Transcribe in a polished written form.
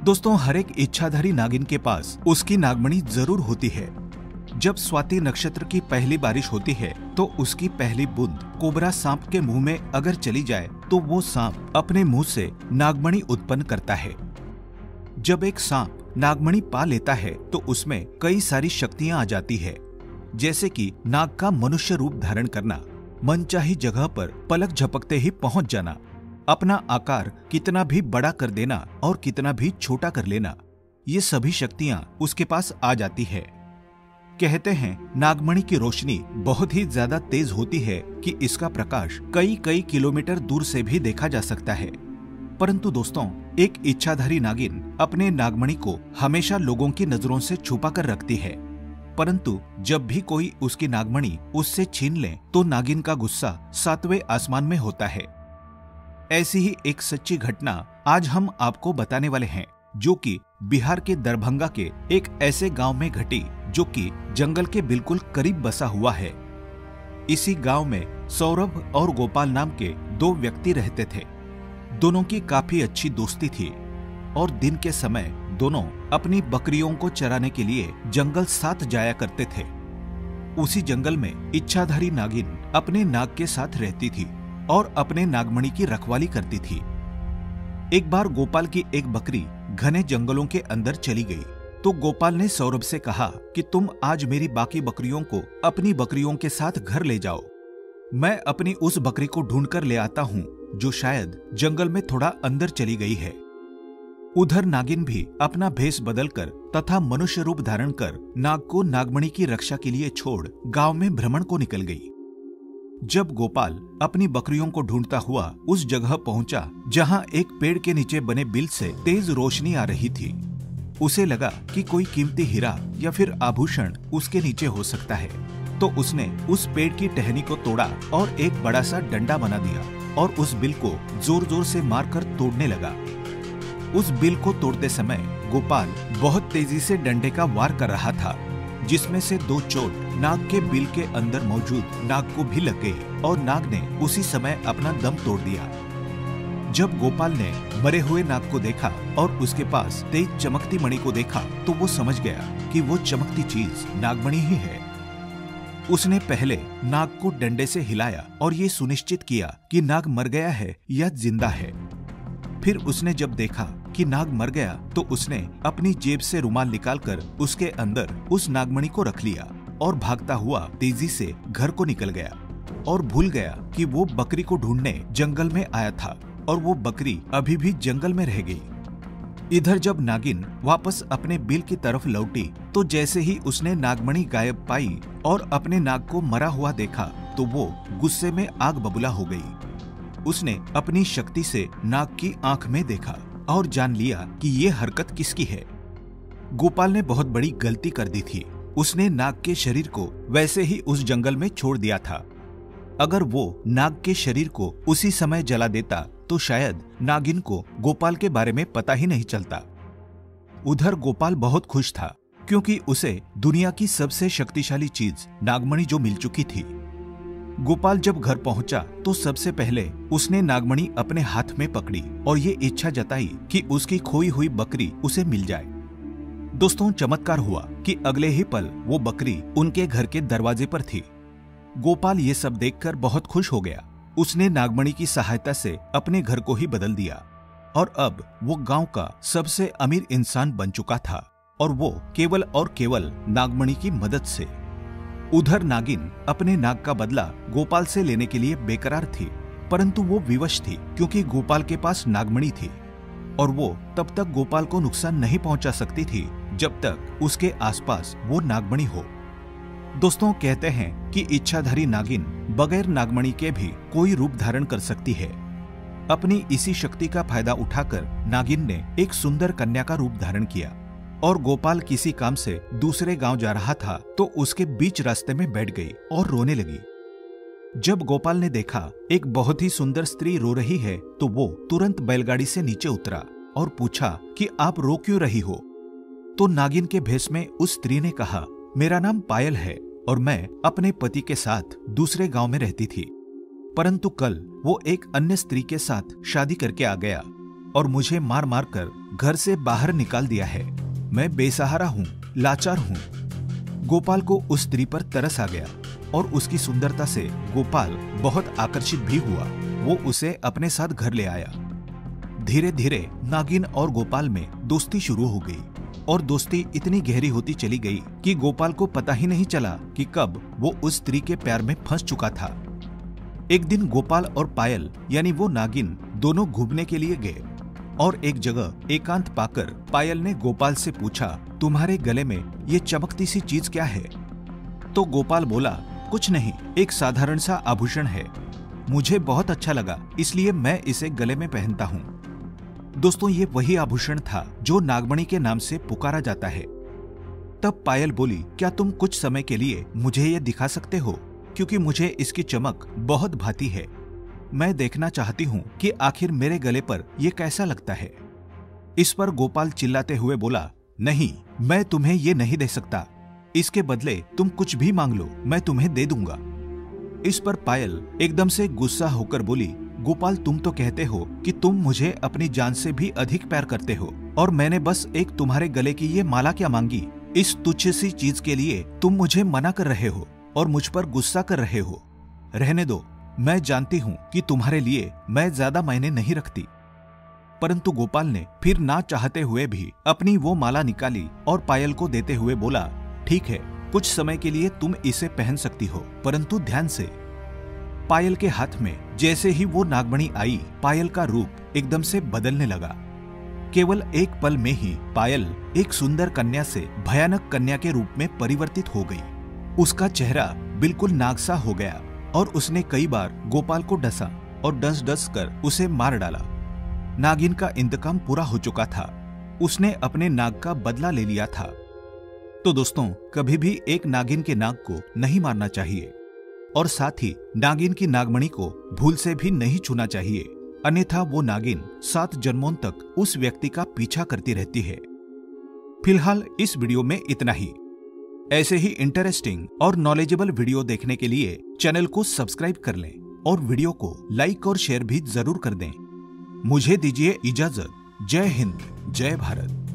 दोस्तों, हर एक इच्छाधारी नागिन के पास उसकी नागमणि जरूर होती है। जब स्वाति नक्षत्र की पहली बारिश होती है तो उसकी पहली बूंद कोबरा सांप के मुंह में अगर चली जाए तो वो सांप अपने मुंह से नागमणि उत्पन्न करता है। जब एक सांप नागमणि पा लेता है तो उसमें कई सारी शक्तियां आ जाती है, जैसे कि नाग का मनुष्य रूप धारण करना, मनचाही जगह पर पलक झपकते ही पहुंच जाना, अपना आकार कितना भी बड़ा कर देना और कितना भी छोटा कर लेना, ये सभी शक्तियां उसके पास आ जाती है। कहते हैं नागमणि की रोशनी बहुत ही ज्यादा तेज होती है कि इसका प्रकाश कई कई किलोमीटर दूर से भी देखा जा सकता है। परंतु दोस्तों, एक इच्छाधारी नागिन अपने नागमणि को हमेशा लोगों की नजरों से छुपा कर रखती है, परंतु जब भी कोई उसकी नागमणि उससे छीन ले तो नागिन का गुस्सा 7वें आसमान में होता है। ऐसी ही एक सच्ची घटना आज हम आपको बताने वाले हैं, जो कि बिहार के दरभंगा के एक ऐसे गांव में घटी जो कि जंगल के बिल्कुल करीब बसा हुआ है। इसी गांव में सौरभ और गोपाल नाम के 2 व्यक्ति रहते थे। दोनों की काफी अच्छी दोस्ती थी और दिन के समय दोनों अपनी बकरियों को चराने के लिए जंगल साथ जाया करते थे। उसी जंगल में इच्छाधारी नागिन अपने नाग के साथ रहती थी और अपने नागमणि की रखवाली करती थी। एक बार गोपाल की एक बकरी घने जंगलों के अंदर चली गई तो गोपाल ने सौरभ से कहा कि तुम आज मेरी बाकी बकरियों को अपनी बकरियों के साथ घर ले जाओ। मैं अपनी उस बकरी को ढूंढ कर ले आता हूँ जो शायद जंगल में थोड़ा अंदर चली गई है। उधर नागिन भी अपना भेष बदलकर तथा मनुष्य रूप धारण कर नाग को नागमणि की रक्षा के लिए छोड़ गांव में भ्रमण को निकल गई। जब गोपाल अपनी बकरियों को ढूंढता हुआ उस जगह पहुंचा जहां एक पेड़ के नीचे बने बिल से तेज रोशनी आ रही थी, उसे लगा कि कोई कीमती हीरा या फिर आभूषण उसके नीचे हो सकता है, तो उसने उस पेड़ की टहनी को तोड़ा और एक बड़ा सा डंडा बना दिया और उस बिल को जोर जोर से मारकर तोड़ने लगा। उस बिल को तोड़ते समय गोपाल बहुत तेजी से डंडे का वार कर रहा था, जिसमें से 2 चोट नाग के बिल के अंदर मौजूद नाग को भी लग गई और नाग ने उसी समय अपना दम तोड़ दिया। जब गोपाल ने मरे हुए नाग को देखा और उसके पास तेज चमकती मणि को देखा तो वो समझ गया कि वो चमकती चीज नागमणि ही है। उसने पहले नाग को डंडे से हिलाया और ये सुनिश्चित किया कि नाग मर गया है या जिंदा है। फिर उसने जब देखा कि नाग मर गया तो उसने अपनी जेब से रुमाल निकालकर उसके अंदर उस नागमणि को रख लिया और भागता हुआ तेजी से घर को निकल गया और भूल गया कि वो बकरी को ढूंढने जंगल में आया था और वो बकरी अभी भी जंगल में रह गई। इधर जब नागिन वापस अपने बिल की तरफ लौटी तो जैसे ही उसने नागमणि गायब पाई और अपने नाग को मरा हुआ देखा तो वो गुस्से में आग बबूला हो गई। उसने अपनी शक्ति से नाग की आंख में देखा और जान लिया कि ये हरकत किसकी है। गोपाल ने बहुत बड़ी गलती कर दी थी। उसने नाग के शरीर को वैसे ही उस जंगल में छोड़ दिया था। अगर वो नाग के शरीर को उसी समय जला देता तो शायद नागिन को गोपाल के बारे में पता ही नहीं चलता। उधर गोपाल बहुत खुश था क्योंकि उसे दुनिया की सबसे शक्तिशाली चीज नागमणि जो मिल चुकी थी। गोपाल जब घर पहुंचा तो सबसे पहले उसने नागमणि अपने हाथ में पकड़ी और ये इच्छा जताई कि उसकी खोई हुई बकरी उसे मिल जाए। दोस्तों, चमत्कार हुआ कि अगले ही पल वो बकरी उनके घर के दरवाजे पर थी। गोपाल ये सब देखकर बहुत खुश हो गया। उसने नागमणि की सहायता से अपने घर को ही बदल दिया और अब वो गांव का सबसे अमीर इंसान बन चुका था और वो केवल और केवल नागमणि की मदद से। उधर नागिन अपने नाग का बदला गोपाल से लेने के लिए बेकरार थी, परंतु वो विवश थी क्योंकि गोपाल के पास नागमणि थी और वो तब तक गोपाल को नुकसान नहीं पहुंचा सकती थी जब तक उसके आसपास वो नागमणि हो। दोस्तों, कहते हैं कि इच्छाधारी नागिन बगैर नागमणि के भी कोई रूप धारण कर सकती है। अपनी इसी शक्ति का फायदा उठाकर नागिन ने एक सुंदर कन्या का रूप धारण किया और गोपाल किसी काम से दूसरे गांव जा रहा था तो उसके बीच रास्ते में बैठ गई और रोने लगी। जब गोपाल ने देखा एक बहुत ही सुंदर स्त्री रो रही है तो वो तुरंत बैलगाड़ी से नीचे उतरा और पूछा कि आप रो क्यों रही हो। तो नागिन के भेष में उस स्त्री ने कहा, मेरा नाम पायल है और मैं अपने पति के साथ दूसरे गांव में रहती थी, परंतु कल वो एक अन्य स्त्री के साथ शादी करके आ गया और मुझे मार मार कर घर से बाहर निकाल दिया है। मैं बेसहारा हूँ, लाचार हूँ। गोपाल को उस स्त्री पर तरस आ गया और उसकी सुंदरता से गोपाल बहुत आकर्षित भी हुआ। वो उसे अपने साथ घर ले आया। धीरे धीरे नागिन और गोपाल में दोस्ती शुरू हो गई और दोस्ती इतनी गहरी होती चली गई कि गोपाल को पता ही नहीं चला कि कब वो उस स्त्री के प्यार में फंस चुका था। एक दिन गोपाल और पायल यानी वो नागिन दोनों घूमने के लिए गए और एक जगह एकांत पाकर पायल ने गोपाल से पूछा, तुम्हारे गले में ये चमकती सी चीज क्या है? तो गोपाल बोला, कुछ नहीं, एक साधारण सा आभूषण है। मुझे बहुत अच्छा लगा, इसलिए मैं इसे गले में पहनता हूँ। दोस्तों, ये वही आभूषण था जो नागमणि के नाम से पुकारा जाता है। तब पायल बोली, क्या तुम कुछ समय के लिए मुझे ये दिखा सकते हो? क्योंकि मुझे इसकी चमक बहुत भाती है। मैं देखना चाहती हूँ कि आखिर मेरे गले पर यह कैसा लगता है। इस पर गोपाल चिल्लाते हुए बोला, नहीं, मैं तुम्हें ये नहीं दे सकता। इसके बदले तुम कुछ भी मांग लो, मैं तुम्हें दे दूंगा। इस पर पायल एकदम से गुस्सा होकर बोली, गोपाल, तुम तो कहते हो कि तुम मुझे अपनी जान से भी अधिक प्यार करते हो और मैंने बस एक तुम्हारे गले की ये माला क्या मांगी? इस तुच्छ सी चीज के लिए तुम मुझे मना कर रहे हो और मुझ पर गुस्सा कर रहे हो। रहने दो, मैं जानती हूँ कि तुम्हारे लिए मैं ज्यादा मायने नहीं रखती। परंतु गोपाल ने फिर ना चाहते हुए भी अपनी वो माला निकाली और पायल को देते हुए बोला, ठीक है, कुछ समय के लिए तुम इसे पहन सकती हो, परंतु ध्यान से। पायल के हाथ में जैसे ही वो नागमणि आई, पायल का रूप एकदम से बदलने लगा। केवल एक पल में ही पायल एक सुंदर कन्या से भयानक कन्या के रूप में परिवर्तित हो गई। उसका चेहरा बिल्कुल नागसा हो गया और उसने कई बार गोपाल को डसा और डस डस कर उसे मार डाला। नागिन का इंतकाम पूरा हो चुका था। उसने अपने नाग का बदला ले लिया था। तो दोस्तों, कभी भी एक नागिन के नाग को नहीं मारना चाहिए और साथ ही नागिन की नागमणि को भूल से भी नहीं छूना चाहिए, अन्यथा वो नागिन 7 जन्मों तक उस व्यक्ति का पीछा करती रहती है। फिलहाल इस वीडियो में इतना ही। ऐसे ही इंटरेस्टिंग और नॉलेजेबल वीडियो देखने के लिए चैनल को सब्सक्राइब कर लें और वीडियो को लाइक और शेयर भी जरूर कर दें। मुझे दीजिए इजाजत। जय हिंद, जय भारत।